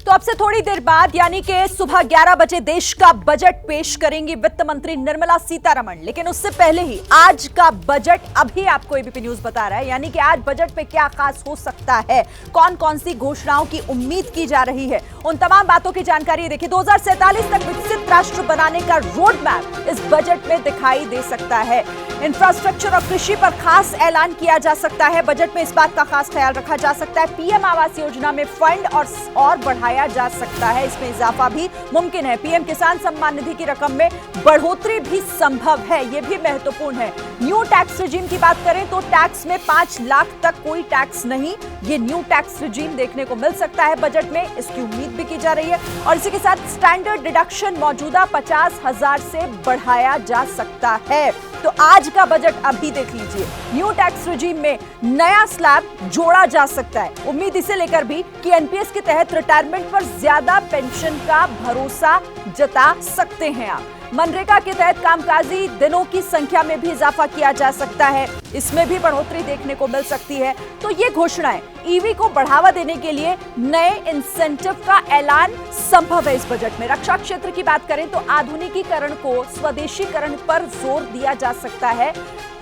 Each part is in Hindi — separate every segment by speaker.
Speaker 1: तो अब से थोड़ी देर बाद यानी कि सुबह 11 बजे देश का बजट पेश करेंगी वित्त मंत्री निर्मला सीतारमण। लेकिन उससे पहले ही आज का बजट अभी आपको एबीपी न्यूज बता रहा है, यानी कि आज बजट पे क्या खास हो सकता है, कौन कौन सी घोषणाओं की उम्मीद की जा रही है, उन तमाम बातों की जानकारी देखिए। 2047 तक विकसित राष्ट्र बनाने का रोड मैप इस बजट में दिखाई दे सकता है। इंफ्रास्ट्रक्चर और कृषि पर खास ऐलान किया जा सकता है। बजट में इस बात का खास ख्याल रखा जा सकता है पीएम आवास योजना में फंड और बढ़ाया जा सकता है, इसमें इजाफा भी मुमकिन है। पीएम किसान सम्मान निधि की रकम में बढ़ोतरी भी संभव है, यह भी महत्वपूर्ण है। न्यू टैक्स रिजीम की बात करें तो टैक्स में 5 लाख तक कोई टैक्स नहीं, ये न्यू टैक्स रिजीम देखने को मिल सकता है बजट में, इसकी उम्मीद भी की जा रही है। और इसी के साथ स्टैंडर्ड डिडक्शन मौजूदा 50,000 से बढ़ाया जा सकता है। तो आज का बजट अभी देख लीजिए, न्यू टैक्स रिजीम में नया स्लैब जोड़ा जा सकता है। उम्मीद इसे लेकर भी कि एनपीएस के तहत रिटायरमेंट पर ज्यादा पेंशन का भरोसा जता सकते हैं आप। मनरेगा के तहत कामकाजी दिनों की संख्या में भी इजाफा किया जा सकता है, इसमें भी बढ़ोतरी देखने को मिल सकती है। तो ये घोषणाएं ईवी को बढ़ावा देने के लिए नए इंसेंटिव का ऐलान संभव है इस बजट में। रक्षा क्षेत्र की बात करें तो आधुनिकीकरण को स्वदेशीकरण पर जोर दिया जा सकता है।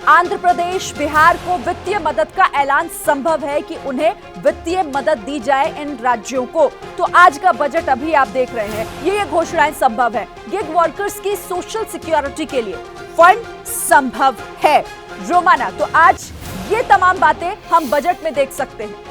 Speaker 1: आंध्र प्रदेश, बिहार को वित्तीय मदद का ऐलान संभव है कि उन्हें वित्तीय मदद दी जाए इन राज्यों को। तो आज का बजट अभी आप देख रहे हैं, ये घोषणाएं संभव है। गिग वर्कर्स की सोशल सिक्योरिटी के लिए फंड संभव है। रोमाना, तो आज ये तमाम बातें हम बजट में देख सकते हैं।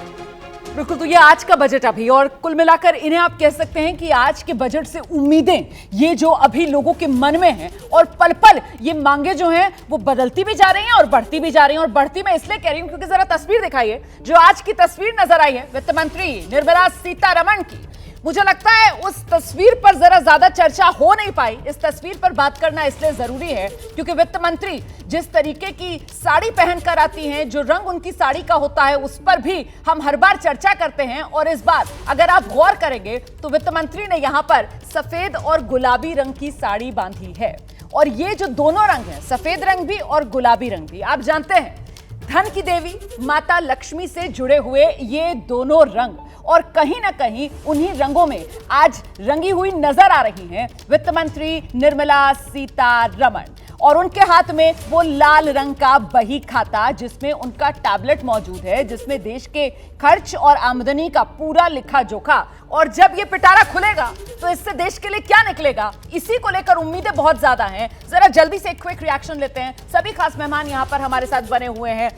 Speaker 2: बिल्कुल, तो ये आज का बजट अभी, और कुल मिलाकर इन्हें आप कह सकते हैं कि आज के बजट से उम्मीदें ये जो अभी लोगों के मन में हैं और पल पल ये मांगे जो हैं वो बदलती भी जा रही हैं और बढ़ती भी जा रही हैं। और बढ़ती मैं इसलिए कह रही हूं क्योंकि जरा तस्वीर दिखाइए, जो आज की तस्वीर नजर आई है वित्त मंत्री निर्मला सीतारमण की। मुझे लगता है उस तस्वीर पर जरा ज्यादा चर्चा हो नहीं पाई। इस तस्वीर पर बात करना इसलिए जरूरी है क्योंकि वित्त मंत्री जिस तरीके की साड़ी पहनकर आती हैं, जो रंग उनकी साड़ी का होता है, उस पर भी हम हर बार चर्चा करते हैं। और इस बार अगर आप गौर करेंगे तो वित्त मंत्री ने यहां पर सफेद और गुलाबी रंग की साड़ी बांधी है। और ये जो दोनों रंग हैं, सफेद रंग भी और गुलाबी रंग भी, आप जानते हैं धन की देवी माता लक्ष्मी से जुड़े हुए ये दोनों रंग, और कहीं ना कहीं उन्हीं रंगों में आज रंगी हुई नजर आ रही हैं वित्त मंत्री निर्मला सीतारमण। और उनके हाथ में वो लाल रंग का बही खाता जिसमें उनका टैबलेट मौजूद है, जिसमें देश के खर्च और आमदनी का पूरा लिखा जोखा। और जब ये पिटारा खुलेगा तो इससे देश के लिए क्या निकलेगा, इसी को लेकर उम्मीदें बहुत ज्यादा हैं। जरा जल्दी से एक क्विक रिएक्शन लेते हैं। सभी खास मेहमान यहाँ पर हमारे साथ बने हुए हैं।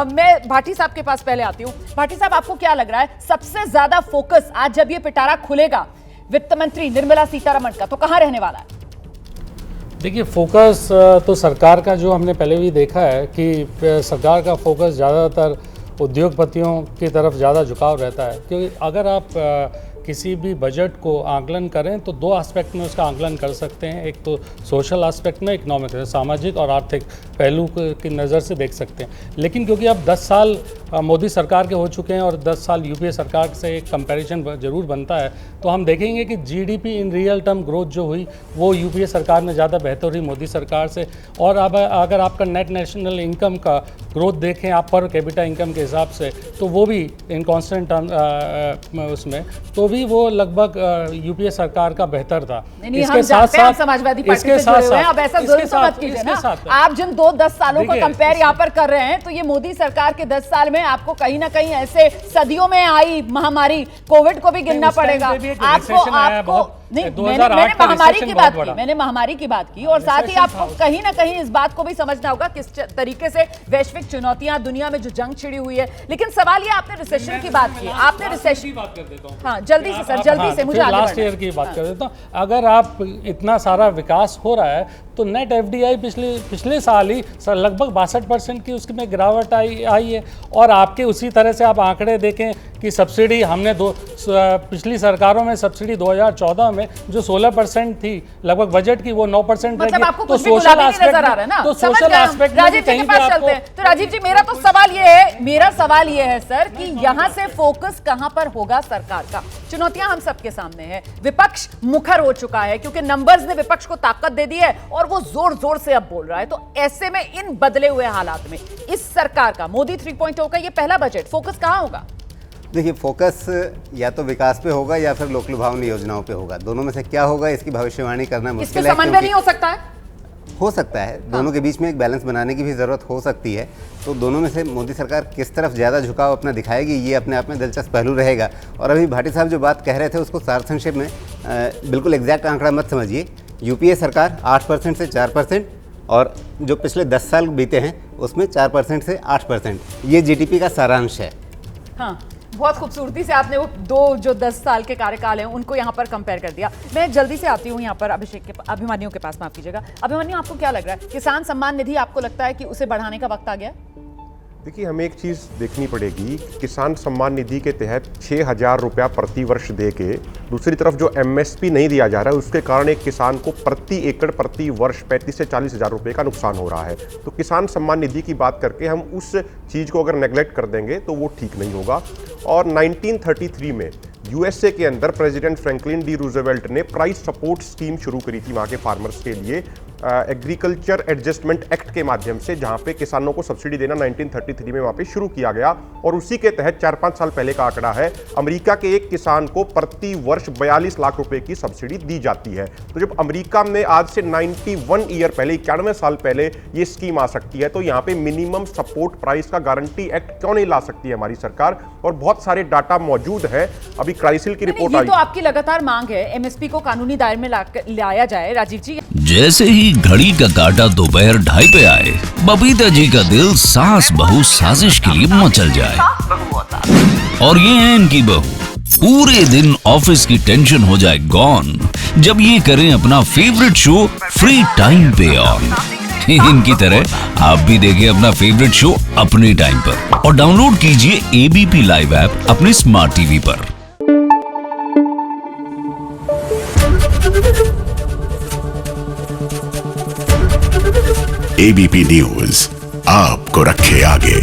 Speaker 2: मैं भाटी साहब के पास पहले आती हूँ। भाटी साहब, आपको क्या लग रहा है सबसे ज्यादा फोकस आज जब ये पिटारा खुलेगा वित्त मंत्री निर्मला सीतारमण का, तो कहां रहने वाला है?
Speaker 3: देखिए, फोकस तो सरकार का जो हमने पहले भी देखा है कि सरकार का फोकस ज़्यादातर उद्योगपतियों की तरफ ज़्यादा झुकाव रहता है। क्योंकि अगर आप किसी भी बजट को आंकलन करें तो 2 एस्पेक्ट में उसका आंकलन कर सकते हैं। एक तो सोशल एस्पेक्ट में, इकोनॉमिक, सामाजिक और आर्थिक पहलू की नज़र से देख सकते हैं। लेकिन क्योंकि अब 10 साल मोदी सरकार के हो चुके हैं और 10 साल यूपीए सरकार से एक कंपैरिजन जरूर बनता है, तो हम देखेंगे कि GDP in real term growth जो हुई वो यूपीए सरकार में ज़्यादा बेहतर हुई मोदी सरकार से। और अब अगर आपका नेट नेशनल इनकम का ग्रोथ देखें आप पर कैपिटा इनकम के हिसाब से, तो वो भी इन कॉन्स्टेंट टर्म उसमें तो भी वो लगभग यूपीए सरकार का बेहतर था।
Speaker 2: इसके साथ साथ समाजवादी पार्टी से जुड़े हुए हैं। अब ऐसा जरूर मत कीजिए ना, आप जिन 2-10 सालों को कंपेयर यहाँ पर कर रहे हैं, तो ये मोदी सरकार के 10 साल में आपको कहीं ना कहीं ऐसे सदियों में आई महामारी कोविड को भी गिनना पड़ेगा। आपको नहीं, मैंने महामारी की बात की, मैंने महामारी की बात की। और साथ ही आपको कहीं ना कहीं इस बात को भी समझना होगा किस तरीके से वैश्विक चुनौतियां, दुनिया में जो जंग छिड़ी हुई है। लेकिन सवाल ये, आपने रिसेशन की बात की, आपने रिसेशन की बात कर देता हूं। हाँ, जल्दी से सर, जल्दी से मुझे
Speaker 3: लास्ट ईयर की बात कर देता हूं। अगर आप इतना सारा विकास हो रहा है तो नेट एफडीआई पिछले साल ही लगभग 62% की उसमें गिरावट आई है। और आपके उसी तरह से आप आंकड़े देखें कि सब्सिडी हमने पिछली सरकारों में सब्सिडी 2014 में जो 16% थी लगभग बजट की, वो 9%
Speaker 2: मतलब आपको कुछ भी गुलाबी नहीं नजर आ रहा है ना?
Speaker 3: तो सोशल एस्पेक्ट में
Speaker 2: राजीव जी के पास चलते हैं। तो राजीव जी, मेरा सवाल ये है सर कि यहाँ से फोकस कहाँ पर होगा सरकार का? चुनौतियां हम सबके सामने है, विपक्ष मुखर हो चुका है क्योंकि नंबर्स ने विपक्ष को ताकत दे दी है और वो जोर जोर से अब बोल रहा है। तो ऐसे में इन बदले हुए हालात में इस सरकार का मोदी 3.0 का ये पहला बजट, फोकस कहाँ होगा?
Speaker 4: देखिए, फोकस या तो विकास पे होगा या फिर लोक लुभावनी योजनाओं पे होगा। दोनों में से क्या होगा इसकी भविष्यवाणी करना
Speaker 2: इसमें
Speaker 4: मुश्किल है।
Speaker 2: समन्वय नहीं हो सकता है?
Speaker 4: हो सकता है, दोनों के बीच में एक बैलेंस बनाने की भी ज़रूरत हो सकती है। तो दोनों में से मोदी सरकार किस तरफ ज़्यादा झुकाव अपना दिखाएगी, ये अपने आप में दिलचस्प पहलू रहेगा। और अभी भाटी साहब जो बात कह रहे थे उसको सार संक्षेप में बिल्कुल एग्जैक्ट आंकड़ा मत समझिए। यूपीए सरकार 8% से 4% और जो पिछले 10 साल बीते हैं उसमें 4% से 8%, ये जीडीपी का सारांश है।
Speaker 2: हाँ, बहुत खूबसूरती से आपने वो दो जो 10 साल के कार्यकाल हैं उनको यहाँ पर कंपेयर कर दिया। मैं जल्दी से आती हूँ यहाँ पर अभिमन्यु के पास, माफ कीजिएगा। अभिमन्यु, आपको क्या लग रहा है, किसान सम्मान निधि आपको लगता है कि उसे बढ़ाने का वक्त आ गया?
Speaker 5: देखिए, हमें एक चीज़ देखनी पड़ेगी। किसान सम्मान निधि के तहत 6,000 रुपया प्रति वर्ष दे के दूसरी तरफ जो एमएसपी नहीं दिया जा रहा है उसके कारण एक किसान को प्रति एकड़ प्रति वर्ष 35 से 40 हज़ार रुपये का नुकसान हो रहा है। तो किसान सम्मान निधि की बात करके हम उस चीज़ को अगर नेगलेक्ट कर देंगे तो वो ठीक नहीं होगा। और 1933 में यूएसए के अंदर प्रेसिडेंट फ्रैंकलिन डी रूजवेल्ट ने प्राइस सपोर्ट स्कीम शुरू करी थी वहाँ के फार्मर्स के लिए, एग्रीकल्चर एडजस्टमेंट एक्ट के माध्यम से, जहाँ पे किसानों को सब्सिडी देना 1933 में वहाँ पे शुरू किया गया। और उसी के तहत 4-5 साल पहले का आंकड़ा है, अमेरिका के एक किसान को प्रति वर्ष 42 लाख रुपए की सब्सिडी दी जाती है। तो जब अमेरिका में आज से 91 ईयर पहले, 91 साल पहले ये स्कीम आ सकती है, तो यहाँ पे मिनिमम सपोर्ट प्राइस का गारंटी एक्ट क्यों नहीं ला सकती है हमारी सरकार? और बहुत सारे डाटा मौजूद है। अभी क्राइसिल की रिपोर्ट आई,
Speaker 2: ये तो आपकी लगातार मांग है एमएसपी को कानूनी दायरे में लाया जाए। राजीव जी,
Speaker 6: जैसे ही घड़ी का काटा दोपहर 2:30 पे आए, बबीता जी का दिल सास बहू साजिश के लिए मचल जाए। और ये है इनकी बहू, पूरे दिन ऑफिस की टेंशन हो जाए गॉन जब ये करें अपना फेवरेट शो फ्री टाइम पे ऑन। इनकी तरह आप भी देखिए अपना फेवरेट शो अपने टाइम पर और डाउनलोड कीजिए एबीपी लाइव ऐप अपने स्मार्ट टीवी पर।
Speaker 7: एबीपी न्यूज आपको रखे आगे।